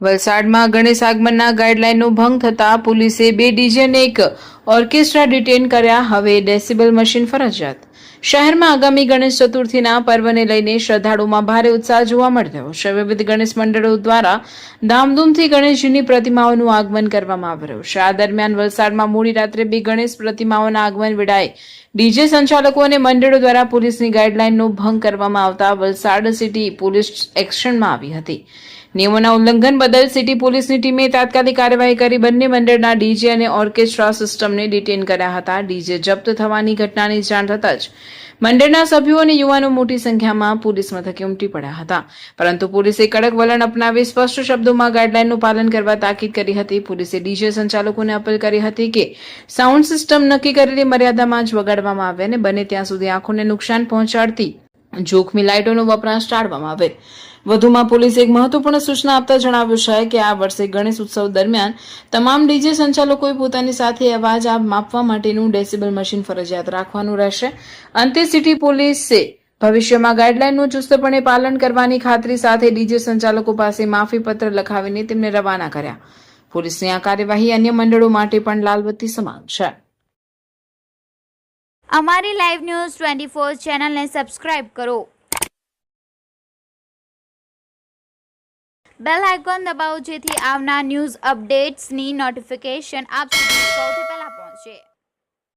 વલસાડમાં ગણેશ આગમનના ગાઈડલાઈનનો ભંગ થતા પોલીસે 2 ડીજે અને 1 ઓર્કેસ્ટ્રા ડિટેન કર્યા. હવે ડેસિબલ મશીન ફરજિયાત. શહેરમાં આગામી ગણેશ ચતુર્થીના પર્વને લઈને શ્રદ્ધાળુઓમાં ભારે ઉત્સાહ જોવા મળી રહ્યો છે. વિવિધ ગણેશ મંડળો દ્વારા ધામધૂમથી ગણેશજીની પ્રતિમાઓનું આગમન કરવામાં આવી રહ્યું છે. આ દરમિયાન વલસાડમાં મોડી રાત્રે 2 ગણેશ પ્રતિમાઓના આગમન વેળાએ ડીજે સંચાલકો અને મંડળો દ્વારા પોલીસની ગાઈડલાઈનનો ભંગ કરવામાં આવતા વલસાડ સિટી પોલીસ એક્શનમાં આવી હતી. નિયમોના ઉલ્લંઘન બદલ સિટી પોલીસની ટીમે તાત્કાલિક કાર્યવાહી કરી બંને મંડળના ડીજે અને ઓર્કેસ્ટ્રા સિસ્ટમને ડિટેન કર્યા હતા. ડીજે જપ્ત થવાની ઘટનાની જાણ થતાં જ મંડળના સભ્યો અને યુવાનો મોટી સંખ્યામાં પોલીસ મથકે ઉમટી પડ્યા હતા. પરંતુ પોલીસે કડક વલણ અપનાવી સ્પષ્ટ શબ્દોમાં ગાઈડલાઈનનું પાલન કરવા તાકીદ કરી હતી. પોલીસે ડીજે સંચાલકોને અપીલ કરી હતી કે સાઉન્ડ સિસ્ટમ નક્કી કરેલી મર્યાદામાં જ વગાડવામાં આવે અને બને ત્યાં સુધી આંખોને નુકસાન પહોંચાડતી જોખમી લાઇટોનો વપરાશ ટાળવામાં આવે. વધુમાં પોલીસે એક મહત્વપૂર્ણ સૂચના આપતા જણાવ્યું છે કે આ વર્ષે ગણેશ ઉત્સવ દરમિયાન તમામ ડીજે સંચાલકોએ પોતાની સાથે અવાજ માપવા માટેનું ડેસિબલ મશીન ફરજિયાત રાખવાનું રહેશે. અંતે સિટી પોલીસે ભવિષ્યમાં ગાઈડલાઈનનું ચુસ્તપણે પાલન કરવાની ખાતરી સાથે ડીજે સંચાલકો પાસે માફી પત્ર લખાવીને તેમને રવાના કર્યા. પોલીસની આ કાર્યવાહી અન્ય મંડળો માટે પણ લાલબત્તી સમાન છે. અમારી લાઈવ ન્યૂઝ 24 ચેનલને સબસ્ક્રાઇબ કરો. બેલ આઇકોન દબાવો જેથી આવનાર ન્યૂઝ અપડેટ્સની નોટિફિકેશન આપ સુધી સૌથી પહેલા પહોંચે.